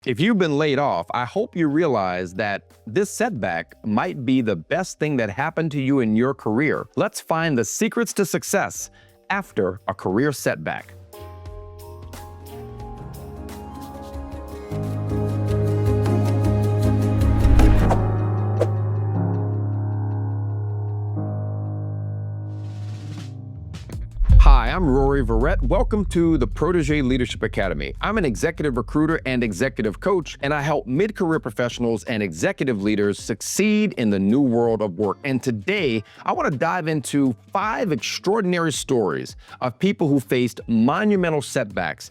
If you've been laid off, I hope you realize that this setback might be the best thing that happened to you in your career. Let's find the secrets to success after a career setback. Hi, I'm Rory Verrett. Welcome to the Protégé Leadership Academy. I'm an executive recruiter and executive coach, and I help mid-career professionals and executive leaders succeed in the new world of work. And today, I want to dive into 5 extraordinary stories of people who faced monumental setbacks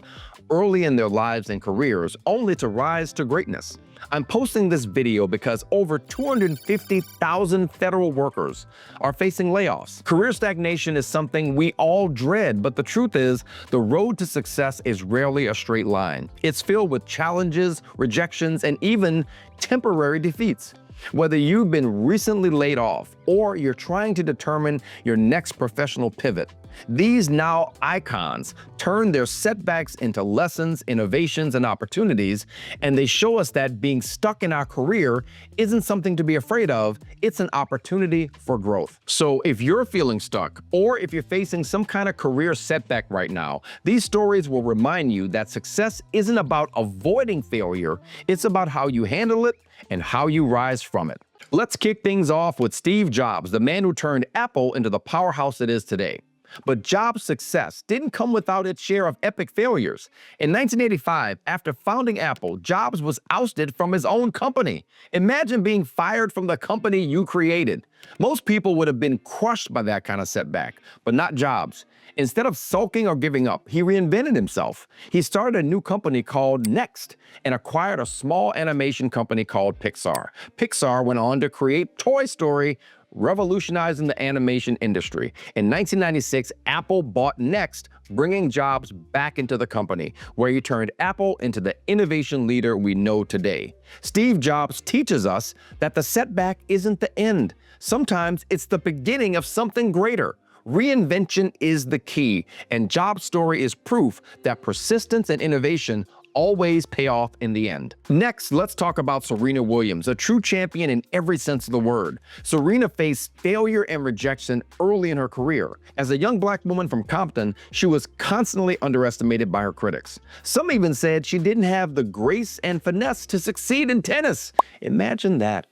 early in their lives and careers, only to rise to greatness. I'm posting this video because over 250,000 federal workers are facing layoffs. Career stagnation is something we all dread, but the truth is, the road to success is rarely a straight line. It's filled with challenges, rejections, and even temporary defeats. Whether you've been recently laid off or you're trying to determine your next professional pivot, these now icons turn their setbacks into lessons, innovations, and opportunities, and they show us that being stuck in our career isn't something to be afraid of, it's an opportunity for growth. So if you're feeling stuck, or if you're facing some kind of career setback right now, these stories will remind you that success isn't about avoiding failure, it's about how you handle it and how you rise from it. Let's kick things off with Steve Jobs, the man who turned Apple into the powerhouse it is today. But Jobs' success didn't come without its share of epic failures. In 1985, after founding Apple, Jobs was ousted from his own company. Imagine being fired from the company you created. Most people would have been crushed by that kind of setback, but not Jobs. Instead of sulking or giving up, he reinvented himself. He started a new company called Next and acquired a small animation company called Pixar. Pixar went on to create Toy Story, revolutionizing the animation industry. In 1996, Apple bought Next, bringing Jobs back into the company, where he turned Apple into the innovation leader we know today. Steve Jobs teaches us that the setback isn't the end. Sometimes it's the beginning of something greater. Reinvention is the key, and Jobs' story is proof that persistence and innovation always pay off in the end. Next, let's talk about Serena Williams, a true champion in every sense of the word. Serena faced failure and rejection early in her career. As a young black woman from Compton, she was constantly underestimated by her critics. Some even said she didn't have the grace and finesse to succeed in tennis. Imagine that.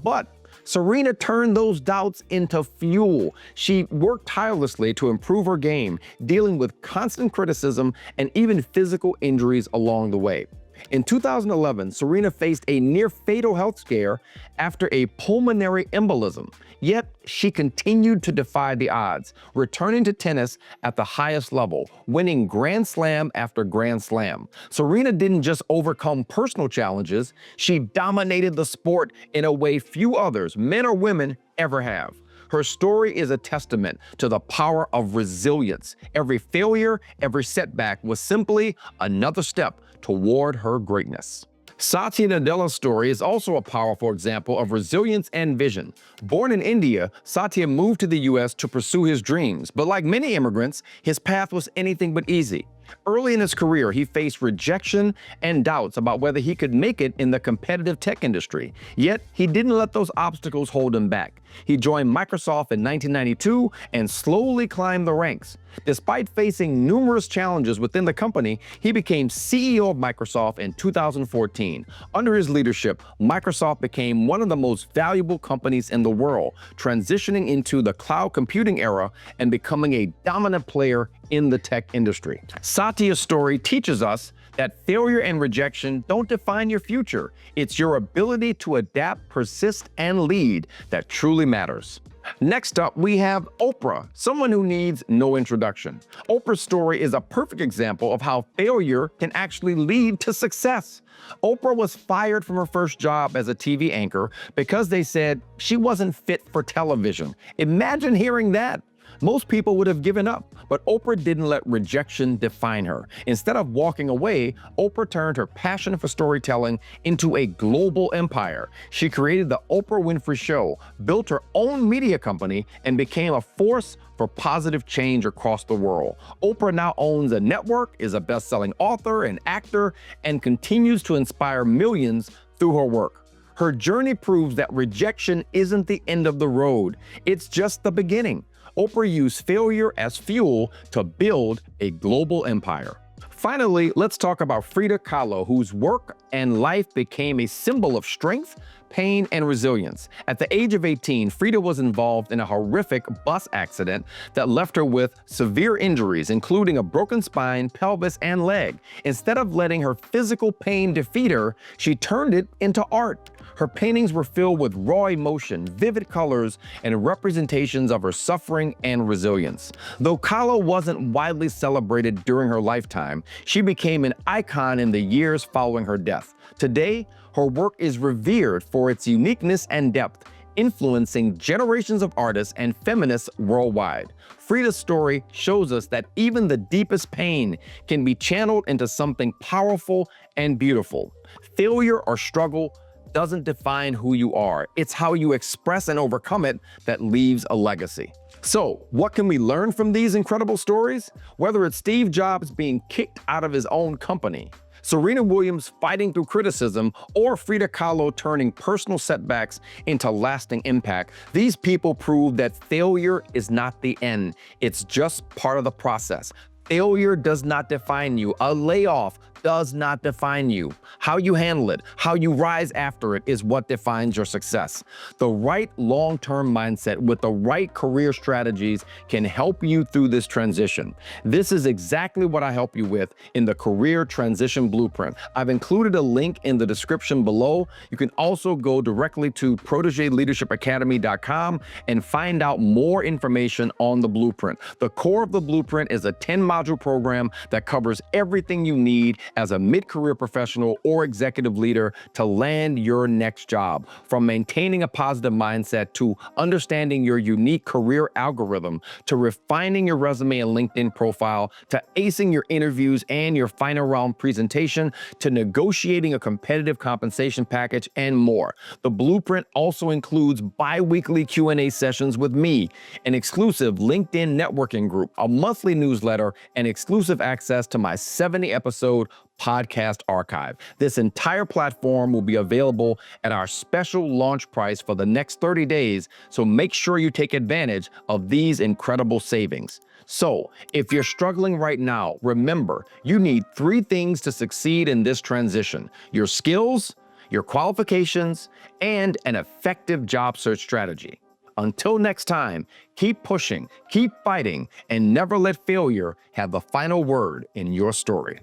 But Serena turned those doubts into fuel. She worked tirelessly to improve her game, dealing with constant criticism and even physical injuries along the way. In 2011, Serena faced a near-fatal health scare after a pulmonary embolism. Yet, she continued to defy the odds, returning to tennis at the highest level, winning Grand Slam after Grand Slam. Serena didn't just overcome personal challenges, she dominated the sport in a way few others, men or women, ever have. Her story is a testament to the power of resilience. Every failure, every setback was simply another step toward her greatness. Satya Nadella's story is also a powerful example of resilience and vision. Born in India, Satya moved to the US to pursue his dreams, but like many immigrants, his path was anything but easy. Early in his career, he faced rejection and doubts about whether he could make it in the competitive tech industry. Yet, he didn't let those obstacles hold him back. He joined Microsoft in 1992 and slowly climbed the ranks. Despite facing numerous challenges within the company, he became CEO of Microsoft in 2014. Under his leadership, Microsoft became one of the most valuable companies in the world, transitioning into the cloud computing era and becoming a dominant player in the tech industry. Satya's story teaches us that failure and rejection don't define your future. It's your ability to adapt, persist, and lead that truly matters. Next up, we have Oprah, someone who needs no introduction. Oprah's story is a perfect example of how failure can actually lead to success. Oprah was fired from her first job as a TV anchor because they said she wasn't fit for television. Imagine hearing that. Most people would have given up, but Oprah didn't let rejection define her. Instead of walking away, Oprah turned her passion for storytelling into a global empire. She created the Oprah Winfrey Show, built her own media company, and became a force for positive change across the world. Oprah now owns a network, is a best-selling author and actor, and continues to inspire millions through her work. Her journey proves that rejection isn't the end of the road. It's just the beginning. Oprah used failure as fuel to build a global empire. Finally, let's talk about Frida Kahlo, whose work and life became a symbol of strength, pain, and resilience. At the age of 18, Frida was involved in a horrific bus accident that left her with severe injuries, including a broken spine, pelvis, and leg. Instead of letting her physical pain defeat her, she turned it into art. Her paintings were filled with raw emotion, vivid colors, and representations of her suffering and resilience. Though Kahlo wasn't widely celebrated during her lifetime, she became an icon in the years following her death. Today, her work is revered for its uniqueness and depth, influencing generations of artists and feminists worldwide. Frida's story shows us that even the deepest pain can be channeled into something powerful and beautiful. Failure or struggle doesn't define who you are. It's how you express and overcome it that leaves a legacy. So, what can we learn from these incredible stories? Whether it's Steve Jobs being kicked out of his own company, Serena Williams fighting through criticism, or Frida Kahlo turning personal setbacks into lasting impact, these people prove that failure is not the end. It's just part of the process. Failure does not define you. A layoff does not define you. How you handle it, how you rise after it is what defines your success. The right long-term mindset with the right career strategies can help you through this transition. This is exactly what I help you with in the Career Transition Blueprint. I've included a link in the description below. You can also go directly to ProtegeLeadershipAcademy.com and find out more information on the blueprint. The core of the blueprint is a 10-module program that covers everything you need as a mid-career professional or executive leader to land your next job. From maintaining a positive mindset to understanding your unique career algorithm, to refining your resume and LinkedIn profile, to acing your interviews and your final round presentation, to negotiating a competitive compensation package, and more. The blueprint also includes bi-weekly Q&A sessions with me, an exclusive LinkedIn networking group, a monthly newsletter, and exclusive access to my 70-episode podcast archive. This entire platform will be available at our special launch price for the next 30 days, so make sure you take advantage of these incredible savings. So, if you're struggling right now, remember, you need 3 things to succeed in this transition: your skills, your qualifications, and an effective job search strategy. Until next time, keep pushing, keep fighting, and never let failure have the final word in your story.